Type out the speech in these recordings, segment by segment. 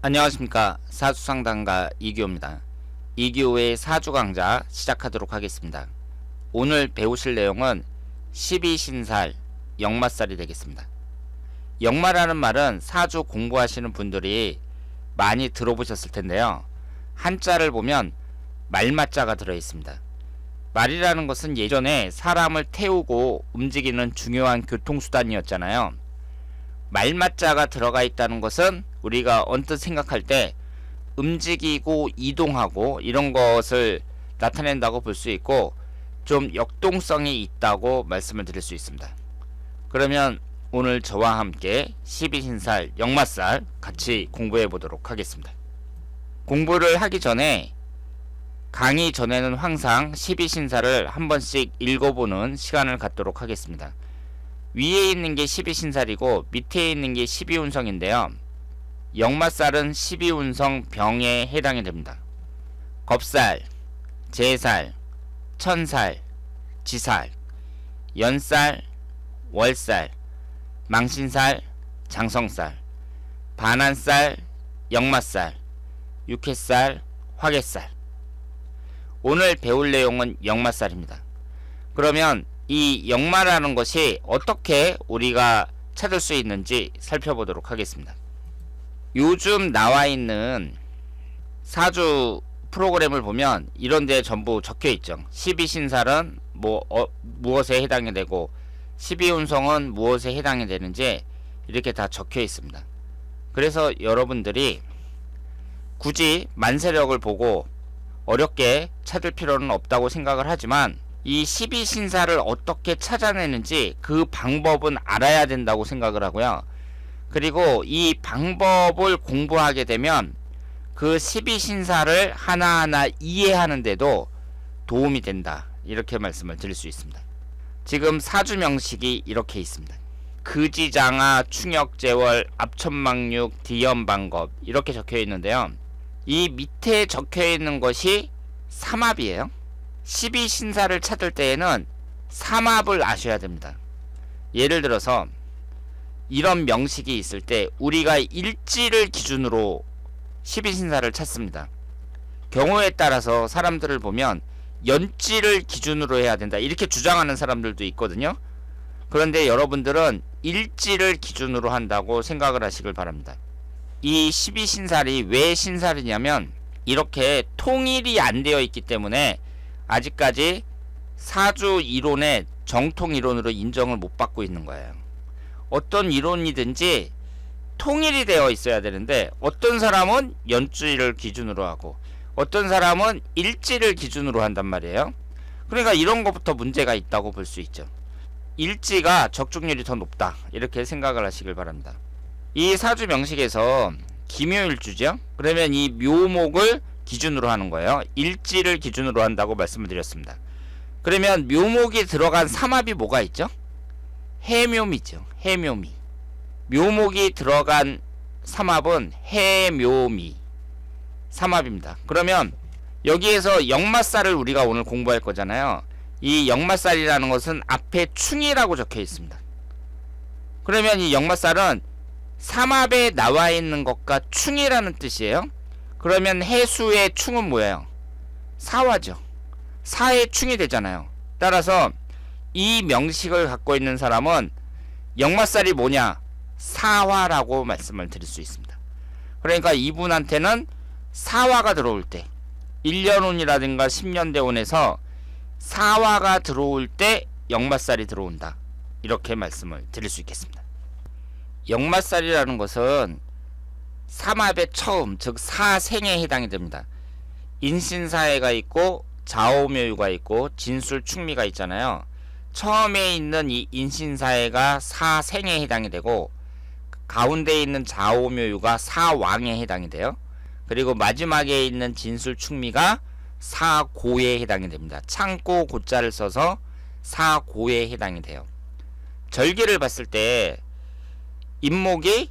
안녕하십니까. 사주상담가 이규호입니다. 이규호의 사주강좌 시작하도록 하겠습니다. 오늘 배우실 내용은 12신살 역마살이 되겠습니다. 역마라는 말은 사주 공부하시는 분들이 많이 들어보셨을 텐데요. 한자를 보면 말마자가 들어있습니다. 말이라는 것은 예전에 사람을 태우고 움직이는 중요한 교통수단이었잖아요. 말마자가 들어가 있다는 것은 우리가 언뜻 생각할 때 움직이고 이동하고 이런 것을 나타낸다고 볼 수 있고, 좀 역동성이 있다고 말씀을 드릴 수 있습니다. 그러면 오늘 저와 함께 12신살 역마살 같이 공부해 보도록 하겠습니다. 공부를 하기 전에 강의 전에는 항상 12신살을 한 번씩 읽어보는 시간을 갖도록 하겠습니다. 위에 있는 게 12신살이고 밑에 있는 게 12운성인데요. 역마살은 12운성 병에 해당이 됩니다. 겁살, 제살, 천살, 지살, 연살, 월살, 망신살, 장성살, 반한살, 역마살, 육해살, 화개살. 오늘 배울 내용은 역마살입니다. 그러면 이 역마라는 것이 어떻게 우리가 찾을 수 있는지 살펴보도록 하겠습니다. 요즘 나와 있는 사주 프로그램을 보면 이런 데 전부 적혀 있죠. 12신살은 무엇에 해당이 되고 12운성은 무엇에 해당이 되는지 이렇게 다 적혀 있습니다. 그래서 여러분들이 굳이 만세력을 보고 어렵게 찾을 필요는 없다고 생각을 하지만, 이 12신살을 어떻게 찾아내는지 그 방법은 알아야 된다고 생각을 하고요. 그리고 이 방법을 공부하게 되면 그 12신살을 하나하나 이해하는데도 도움이 된다, 이렇게 말씀을 드릴 수 있습니다. 지금 사주명식이 이렇게 있습니다. 금지장화, 충역재월, 압천망육, 디연방겁 이렇게 적혀 있는데요. 이 밑에 적혀 있는 것이 삼합이에요. 12신살을 찾을 때에는 삼합을 아셔야 됩니다. 예를 들어서 이런 명식이 있을 때 우리가 일지를 기준으로 12신살을 찾습니다. 경우에 따라서 사람들을 보면 연지를 기준으로 해야 된다, 이렇게 주장하는 사람들도 있거든요. 그런데 여러분들은 일지를 기준으로 한다고 생각을 하시길 바랍니다. 이 12신살이 왜 신살이냐면 이렇게 통일이 안 되어 있기 때문에 아직까지 사주 이론의 정통 이론으로 인정을 못 받고 있는 거예요. 어떤 이론이든지 통일이 되어 있어야 되는데, 어떤 사람은 연주를 기준으로 하고 어떤 사람은 일지를 기준으로 한단 말이에요. 그러니까 이런 것부터 문제가 있다고 볼 수 있죠. 일지가 적중률이 더 높다, 이렇게 생각을 하시길 바랍니다. 이 사주 명식에서 기묘일주죠. 그러면 이 묘목을 기준으로 하는 거예요. 일지를 기준으로 한다고 말씀을 드렸습니다. 그러면 묘목이 들어간 삼합이 뭐가 있죠? 해묘미죠. 해묘미. 묘목이 들어간 삼합은 해묘미 삼합입니다. 그러면 여기에서 역마살을 우리가 오늘 공부할 거잖아요. 이 역마살이라는 것은 앞에 충이라고 적혀 있습니다. 그러면 이 역마살은 삼합에 나와 있는 것과 충이라는 뜻이에요. 그러면 해수의 충은 뭐예요? 사화죠. 사의 충이 되잖아요. 따라서 이 명식을 갖고 있는 사람은 역마살이 뭐냐? 사화라고 말씀을 드릴 수 있습니다. 그러니까 이분한테는 사화가 들어올 때, 1년운이라든가 10년대운에서 사화가 들어올 때 역마살이 들어온다, 이렇게 말씀을 드릴 수 있겠습니다. 역마살이라는 것은 삼합의 처음, 즉 사생에 해당이 됩니다. 인신사해가 있고 자오묘유가 있고 진술충미가 있잖아요. 처음에 있는 이 인신사해가 사생에 해당이 되고, 가운데에 있는 자오묘유가 사왕에 해당이 돼요. 그리고 마지막에 있는 진술충미가 사고에 해당이 됩니다. 창고 고자를 써서 사고에 해당이 돼요. 절기를 봤을 때 임목이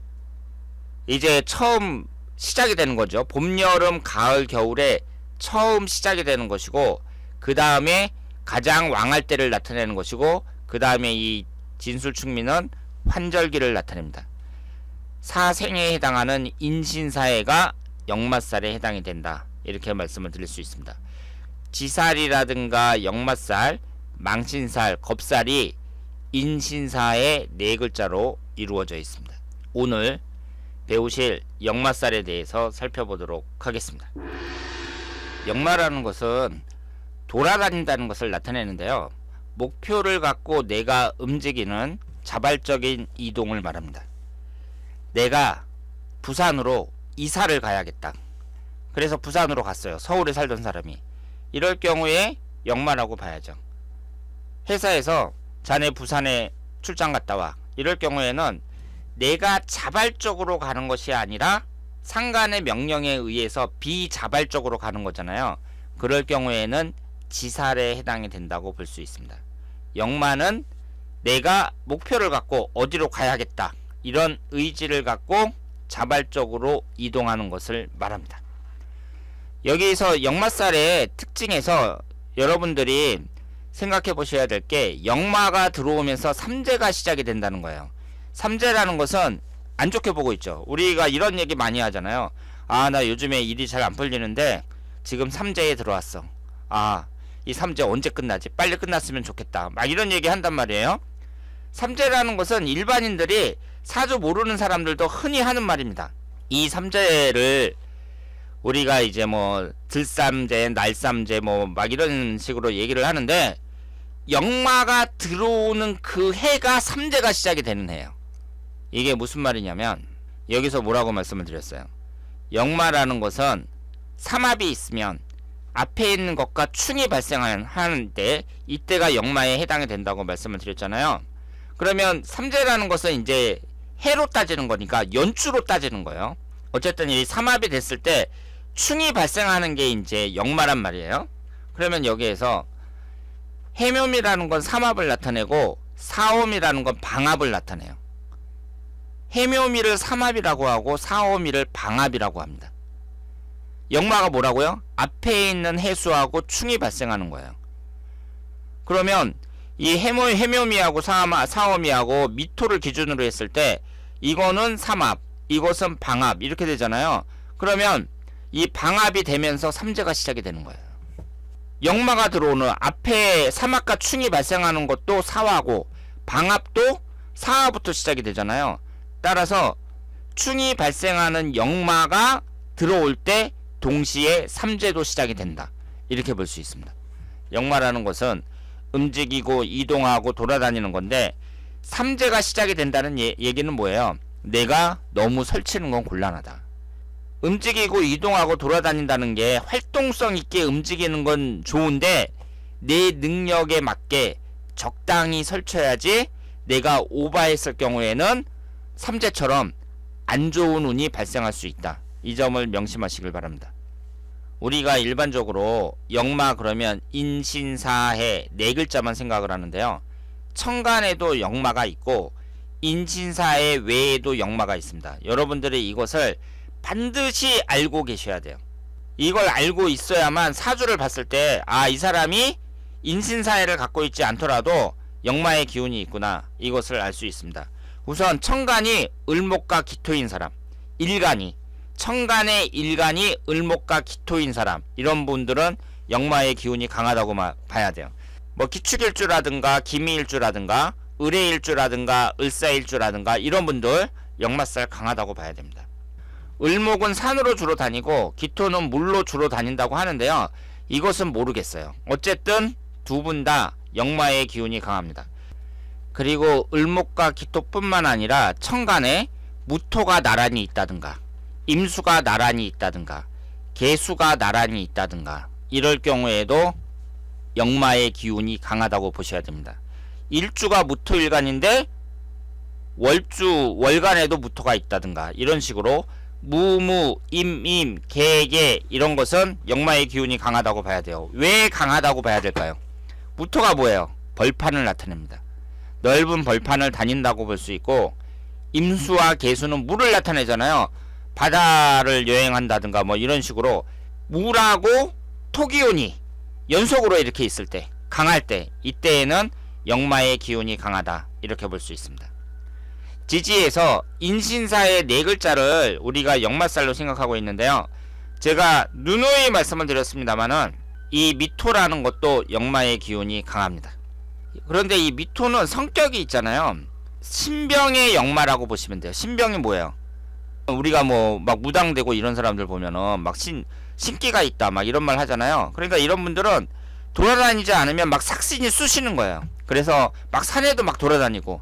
이제 처음 시작이 되는 거죠. 봄, 여름, 가을, 겨울에 처음 시작이 되는 것이고, 그 다음에 가장 왕할 때를 나타내는 것이고, 그 다음에 이 진술충미는 환절기를 나타냅니다. 사생에 해당하는 인신사해가 역마살에 해당이 된다. 이렇게 말씀을 드릴 수 있습니다. 지살이라든가 역마살, 망신살, 겁살이 인신사의 네 글자로 이루어져 있습니다. 오늘 배우실 역마살에 대해서 살펴보도록 하겠습니다. 역마라는 것은 돌아다닌다는 것을 나타내는데요. 목표를 갖고 내가 움직이는 자발적인 이동을 말합니다. 내가 부산으로 이사를 가야겠다. 그래서 부산으로 갔어요. 서울에 살던 사람이. 이럴 경우에 역마라고 봐야죠. 회사에서 자네 부산에 출장 갔다 와. 이럴 경우에는 내가 자발적으로 가는 것이 아니라 상간의 명령에 의해서 비자발적으로 가는 거잖아요. 그럴 경우에는 지살에 해당이 된다고 볼 수 있습니다. 역마는 내가 목표를 갖고 어디로 가야겠다. 이런 의지를 갖고 자발적으로 이동하는 것을 말합니다. 여기서 역마살의 특징에서 여러분들이 생각해 보셔야 될 게 역마가 들어오면서 삼재가 시작이 된다는 거예요. 삼재라는 것은 안 좋게 보고 있죠. 우리가 이런 얘기 많이 하잖아요. 아, 나 요즘에 일이 잘 안 풀리는데 지금 삼재에 들어왔어. 아, 이 삼재 언제 끝나지? 빨리 끝났으면 좋겠다. 막 이런 얘기 한단 말이에요. 삼재라는 것은 일반인들이 사주 모르는 사람들도 흔히 하는 말입니다. 이 삼재를 우리가 이제 뭐 들삼재, 날삼재 뭐 막 이런 식으로 얘기를 하는데 역마가 들어오는 그 해가 삼재가 시작이 되는 해예요. 이게 무슨 말이냐면 여기서 뭐라고 말씀을 드렸어요. 역마라는 것은 삼합이 있으면 앞에 있는 것과 충이 발생하는데 이때가 역마에 해당이 된다고 말씀을 드렸잖아요. 그러면 삼재라는 것은 이제 해로 따지는 거니까 연주로 따지는 거예요. 어쨌든 이 삼합이 됐을 때 충이 발생하는 게 이제 역마란 말이에요. 그러면 여기에서 해묘미라는 건 삼합을 나타내고 사오미라는 건 방합을 나타내요. 해묘미를 삼합이라고 하고 사오미를 방합이라고 합니다. 역마가 뭐라고요? 앞에 있는 해수하고 충이 발생하는 거예요. 그러면 이 해묘미하고 사오미하고 미토를 기준으로 했을 때 이거는 삼합, 이것은 방합 이렇게 되잖아요. 그러면 이 방합이 되면서 삼재가 시작이 되는 거예요. 역마가 들어오는 앞에 삼합과 충이 발생하는 것도 사화고 방합도 사화부터 시작이 되잖아요. 따라서 충이 발생하는 역마가 들어올 때 동시에 삼재도 시작이 된다. 이렇게 볼 수 있습니다. 역마라는 것은 움직이고 이동하고 돌아다니는 건데 삼재가 시작이 된다는 얘기는 뭐예요? 내가 너무 설치는 건 곤란하다. 움직이고 이동하고 돌아다닌다는 게 활동성 있게 움직이는 건 좋은데 내 능력에 맞게 적당히 설쳐야지 내가 오버했을 경우에는 삼재처럼 안 좋은 운이 발생할 수 있다. 이 점을 명심하시길 바랍니다. 우리가 일반적으로 역마 그러면 인신사해 네 글자만 생각을 하는데요. 천간에도 역마가 있고 인신사해 외에도 역마가 있습니다. 여러분들이 이것을 반드시 알고 계셔야 돼요. 이걸 알고 있어야만 사주를 봤을 때 아, 이 사람이 인신사해를 갖고 있지 않더라도 역마의 기운이 있구나, 이것을 알 수 있습니다. 우선 천간이 을목과 기토인 사람, 일간이 천간의 일간이 을목과 기토인 사람, 이런 분들은 역마의 기운이 강하다고 봐야 돼요. 뭐 기축일주라든가 기미일주라든가 을해일주라든가 을사일주라든가 이런 분들 역마살 강하다고 봐야 됩니다. 을목은 산으로 주로 다니고 기토는 물로 주로 다닌다고 하는데요. 이것은 모르겠어요. 어쨌든 두 분 다 역마의 기운이 강합니다. 그리고 을목과 기토뿐만 아니라 천간에 무토가 나란히 있다든가 임수가 나란히 있다든가 계수가 나란히 있다든가 이럴 경우에도 역마의 기운이 강하다고 보셔야 됩니다. 일주가 무토일간인데 월간에도 무토가 있다든가 이런 식으로 무무, 임, 개 이런 것은 역마의 기운이 강하다고 봐야 돼요. 왜 강하다고 봐야 될까요? 무토가 뭐예요? 벌판을 나타냅니다. 넓은 벌판을 다닌다고 볼 수 있고 임수와 계수는 물을 나타내잖아요. 바다를 여행한다든가 뭐 이런 식으로 물하고 토기운이 연속으로 이렇게 있을 때, 강할 때, 이때에는 역마의 기운이 강하다 이렇게 볼 수 있습니다. 지지에서 인신사의 네 글자를 우리가 역마살로 생각하고 있는데요. 제가 누누이 말씀을 드렸습니다만은 이 미토라는 것도 역마의 기운이 강합니다. 그런데 이 미토는 성격이 있잖아요. 신병의 역마라고 보시면 돼요. 신병이 뭐예요? 우리가 뭐 막 무당되고 이런 사람들 보면은 막 신기가 있다 막 이런 말 하잖아요. 그러니까 이런 분들은 돌아다니지 않으면 막 삭신이 쑤시는 거예요. 그래서 막 산에도 막 돌아다니고,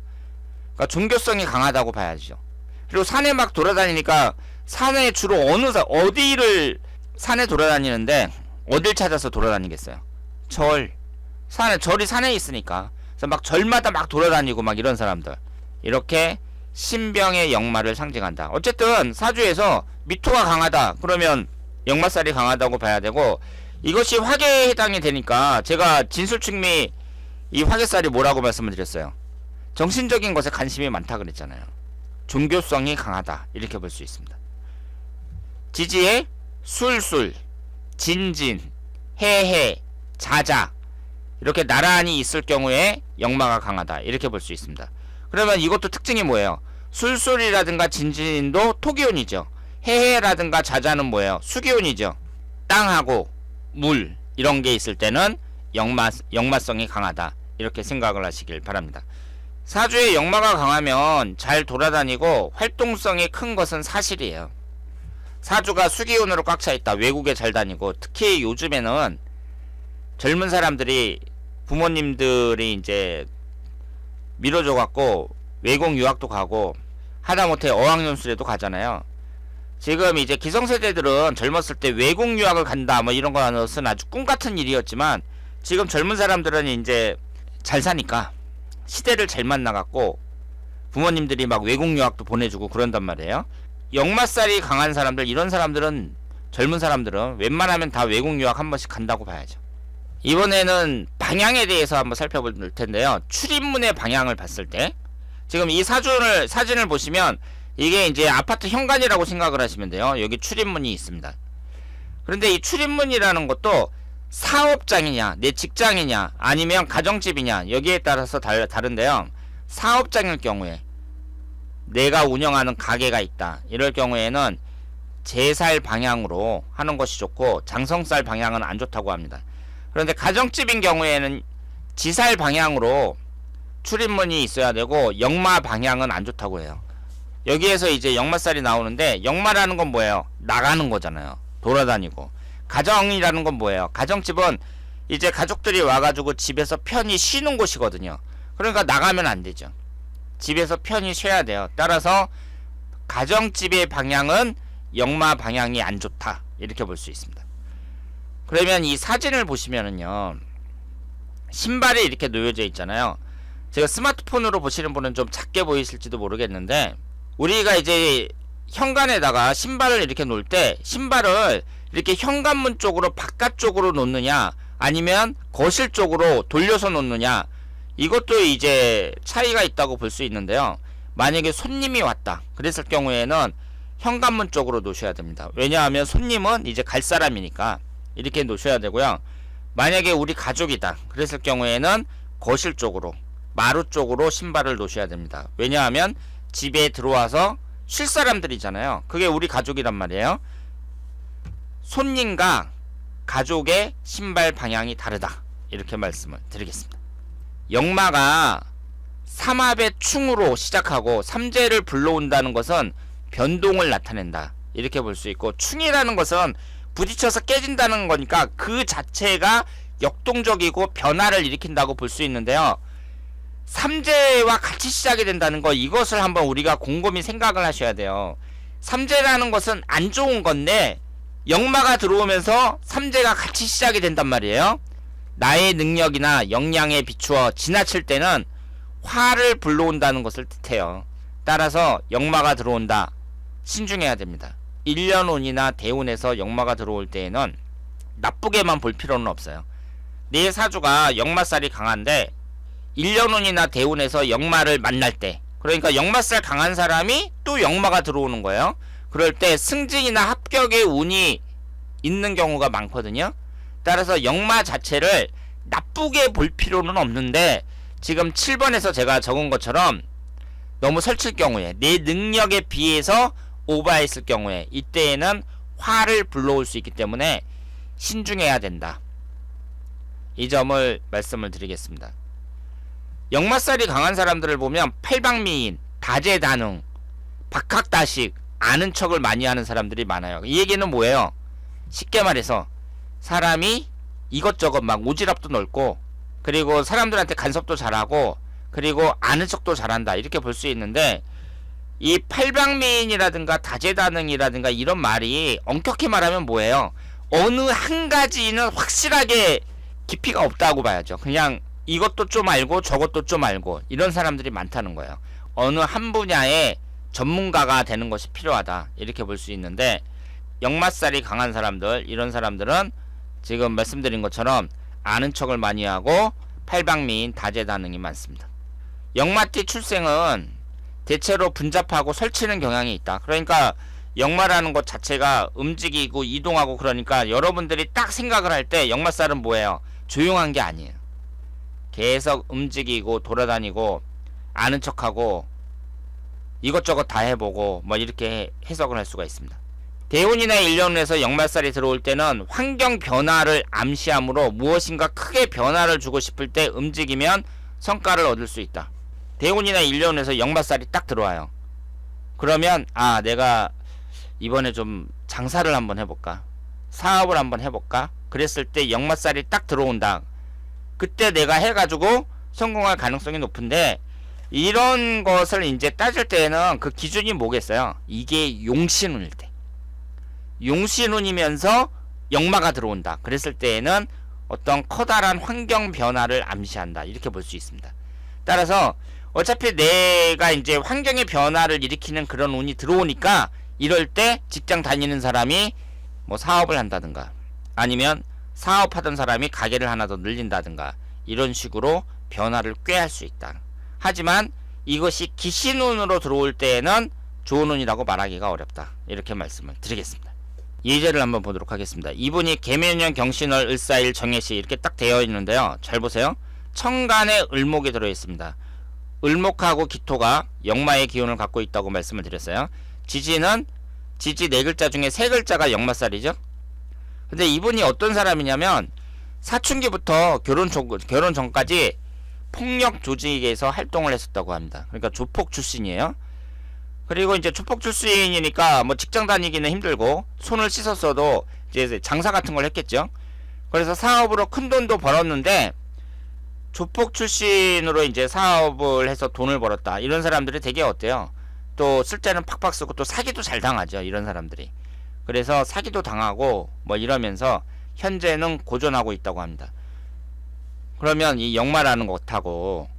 그러니까 종교성이 강하다고 봐야죠. 그리고 산에 막 돌아다니니까 산에 주로 어디를 산에 돌아다니는데 어딜 찾아서 돌아다니겠어요? 절이 산에 있으니까. 그래서 막 절마다 막 돌아다니고 막 이런 사람들, 이렇게 신병의 역마를 상징한다. 어쨌든 사주에서 미토가 강하다 그러면 역마살이 강하다고 봐야 되고, 이것이 화계에 해당이 되니까 제가 진술충미 이 화계살이 뭐라고 말씀을 드렸어요? 정신적인 것에 관심이 많다 그랬잖아요. 종교성이 강하다 이렇게 볼 수 있습니다. 지지에 술술, 진진, 해해, 자자 이렇게 나란히 있을 경우에 역마가 강하다 이렇게 볼 수 있습니다. 그러면 이것도 특징이 뭐예요? 술술이라든가 진진도 토기운이죠. 해해라든가 자자는 뭐예요? 수기운이죠. 땅하고 물 이런 게 있을 때는 역마성이 강하다 이렇게 생각을 하시길 바랍니다. 사주에 역마가 강하면 잘 돌아다니고 활동성이 큰 것은 사실이에요. 사주가 수기운으로 꽉 차 있다, 외국에 잘 다니고, 특히 요즘에는 젊은 사람들이 부모님들이 이제 밀어줘 갖고 외국 유학도 가고 하다못해 어학연수에도 가잖아요. 지금 이제 기성세대들은 젊었을 때 외국 유학을 간다 뭐 이런 것은 아주 꿈같은 일이었지만, 지금 젊은 사람들은 이제 잘 사니까 시대를 잘 만나갖고 부모님들이 막 외국 유학도 보내주고 그런단 말이에요. 역마살이 강한 사람들, 이런 사람들은, 젊은 사람들은 웬만하면 다 외국 유학 한 번씩 간다고 봐야죠. 이번에는 방향에 대해서 한번 살펴볼 텐데요. 출입문의 방향을 봤을 때, 지금 이 사진을 보시면 이게 이제 아파트 현관이라고 생각을 하시면 돼요. 여기 출입문이 있습니다. 그런데 이 출입문이라는 것도 사업장이냐, 내 직장이냐, 아니면 가정집이냐, 여기에 따라서 다른데요. 사업장일 경우에, 내가 운영하는 가게가 있다 이럴 경우에는 제살 방향으로 하는 것이 좋고, 장성살 방향은 안 좋다고 합니다. 그런데 가정집인 경우에는 지살 방향으로 출입문이 있어야 되고, 역마 방향은 안 좋다고 해요. 여기에서 이제 역마살이 나오는데, 역마라는 건 뭐예요? 나가는 거잖아요. 돌아다니고. 가정이라는 건 뭐예요? 가정집은 이제 가족들이 와가지고 집에서 편히 쉬는 곳이거든요. 그러니까 나가면 안 되죠. 집에서 편히 쉬어야 돼요. 따라서 가정집의 방향은 역마 방향이 안 좋다 이렇게 볼 수 있습니다. 그러면 이 사진을 보시면은요, 신발이 이렇게 놓여져 있잖아요. 제가 스마트폰으로 보시는 분은 좀 작게 보이실지도 모르겠는데, 우리가 이제 현관에다가 신발을 이렇게 놓을 때 신발을 이렇게 현관문 쪽으로 바깥쪽으로 놓느냐, 아니면 거실 쪽으로 돌려서 놓느냐, 이것도 이제 차이가 있다고 볼 수 있는데요. 만약에 손님이 왔다 그랬을 경우에는 현관문 쪽으로 놓으셔야 됩니다. 왜냐하면 손님은 이제 갈 사람이니까 이렇게 놓으셔야 되고요. 만약에 우리 가족이다 그랬을 경우에는 거실 쪽으로, 마루 쪽으로 신발을 놓으셔야 됩니다. 왜냐하면 집에 들어와서 쉴 사람들이잖아요. 그게 우리 가족이란 말이에요. 손님과 가족의 신발 방향이 다르다 이렇게 말씀을 드리겠습니다. 역마가 삼합의 충으로 시작하고 삼재를 불러온다는 것은 변동을 나타낸다 이렇게 볼 수 있고, 충이라는 것은 부딪혀서 깨진다는 거니까 그 자체가 역동적이고 변화를 일으킨다고 볼 수 있는데요. 삼재와 같이 시작이 된다는 거, 이것을 한번 우리가 곰곰이 생각을 하셔야 돼요. 삼재라는 것은 안 좋은 건데 역마가 들어오면서 삼재가 같이 시작이 된단 말이에요. 나의 능력이나 역량에 비추어 지나칠 때는 화를 불러온다는 것을 뜻해요. 따라서 역마가 들어온다, 신중해야 됩니다. 일년운이나 대운에서 역마가 들어올 때에는 나쁘게만 볼 필요는 없어요. 내 사주가 역마살이 강한데 일년운이나 대운에서 역마를 만날 때, 그러니까 역마살 강한 사람이 또 역마가 들어오는 거예요. 그럴 때 승진이나 합격의 운이 있는 경우가 많거든요. 따라서 역마 자체를 나쁘게 볼 필요는 없는데, 지금 7번에서 제가 적은 것처럼 너무 설칠 경우에, 내 능력에 비해서 오버했을 경우에 이때에는 화를 불러올 수 있기 때문에 신중해야 된다. 이 점을 말씀을 드리겠습니다. 역마살이 강한 사람들을 보면 팔방미인, 다재다능, 박학다식, 아는 척을 많이 하는 사람들이 많아요. 이 얘기는 뭐예요? 쉽게 말해서 사람이 이것저것 막 오지랖도 넓고, 그리고 사람들한테 간섭도 잘하고, 그리고 아는 척도 잘한다, 이렇게 볼 수 있는데, 이 팔방미인이라든가 다재다능이라든가 이런 말이 엄격히 말하면 뭐예요? 어느 한 가지는 확실하게 깊이가 없다고 봐야죠. 그냥 이것도 좀 알고 저것도 좀 알고 이런 사람들이 많다는 거예요. 어느 한 분야의 전문가가 되는 것이 필요하다, 이렇게 볼 수 있는데, 역마살이 강한 사람들, 이런 사람들은 지금 말씀드린 것처럼 아는 척을 많이 하고 팔방미인, 다재다능이 많습니다. 역마띠 출생은 대체로 분잡하고 설치는 경향이 있다. 그러니까 역마라는 것 자체가 움직이고 이동하고, 그러니까 여러분들이 딱 생각을 할 때 역마살은 뭐예요? 조용한 게 아니에요. 계속 움직이고 돌아다니고 아는 척하고 이것저것 다 해보고 뭐 이렇게 해석을 할 수가 있습니다. 대운이나 일년운에서 역마살이 들어올 때는 환경 변화를 암시하므로 무엇인가 크게 변화를 주고 싶을 때 움직이면 성과를 얻을 수 있다. 대운이나 일년운에서 역마살이 딱 들어와요. 그러면 내가 이번에 좀 장사를 한번 해볼까, 사업을 한번 해볼까, 그랬을 때 역마살이 딱 들어온다. 그때 내가 해가지고 성공할 가능성이 높은데, 이런 것을 이제 따질 때는 그 기준이 뭐겠어요? 이게 용신운일 때, 용신운이면서 역마가 들어온다, 그랬을 때에는 어떤 커다란 환경 변화를 암시한다, 이렇게 볼 수 있습니다. 따라서 어차피 내가 이제 환경의 변화를 일으키는 그런 운이 들어오니까, 이럴 때 직장 다니는 사람이 뭐 사업을 한다든가, 아니면 사업하던 사람이 가게를 하나 더 늘린다든가, 이런 식으로 변화를 꾀할 수 있다. 하지만 이것이 기신운으로 들어올 때에는 좋은 운이라고 말하기가 어렵다, 이렇게 말씀을 드리겠습니다. 예제를 한번 보도록 하겠습니다. 이분이 개묘년 경신월 을사일 정해시 이렇게 딱 되어 있는데요. 잘 보세요. 천간에 을목이 들어 있습니다. 을목하고 기토가 역마의 기운을 갖고 있다고 말씀을 드렸어요. 지지는 지지 네 글자 중에 세 글자가 역마살이죠. 근데 이분이 어떤 사람이냐면, 사춘기부터 결혼 전까지 폭력 조직에서 활동을 했었다고 합니다. 그러니까 조폭 출신이에요. 그리고 이제 조폭 출신이니까 뭐 직장 다니기는 힘들고 손을 씻었어도 이제 장사 같은 걸 했겠죠. 그래서 사업으로 큰 돈도 벌었는데, 조폭 출신으로 이제 사업을 해서 돈을 벌었다, 이런 사람들이 되게 어때요? 또 쓸 때는 팍팍 쓰고 또 사기도 잘 당하죠, 이런 사람들이. 그래서 사기도 당하고 뭐 이러면서 현재는 고전하고 있다고 합니다. 그러면 이 역마라는 것하고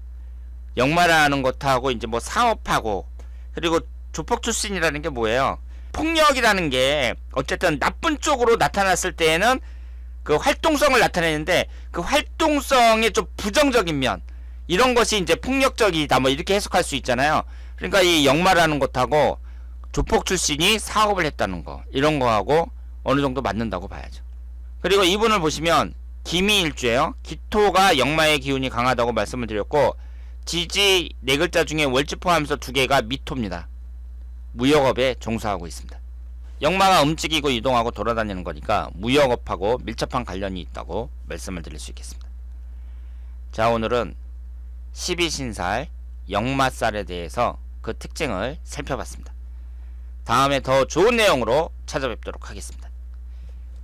이제 뭐 사업하고, 그리고 조폭 출신이라는 게 뭐예요? 폭력이라는 게 어쨌든 나쁜 쪽으로 나타났을 때에는 그 활동성을 나타내는데, 그 활동성의 좀 부정적인 면, 이런 것이 이제 폭력적이다, 뭐 이렇게 해석할 수 있잖아요. 그러니까 이 역마라는 것하고 조폭 출신이 사업을 했다는 거, 이런 거하고 어느 정도 맞는다고 봐야죠. 그리고 이분을 보시면 기미일주예요. 기토가 역마의 기운이 강하다고 말씀을 드렸고, 지지 네 글자 중에 월지 포함해서 두 개가 미토입니다. 무역업에 종사하고 있습니다. 역마가 움직이고 이동하고 돌아다니는 거니까 무역업하고 밀접한 관련이 있다고 말씀을 드릴 수 있겠습니다. 자, 오늘은 12신살 역마살에 대해서 그 특징을 살펴봤습니다. 다음에 더 좋은 내용으로 찾아뵙도록 하겠습니다.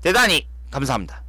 대단히 감사합니다.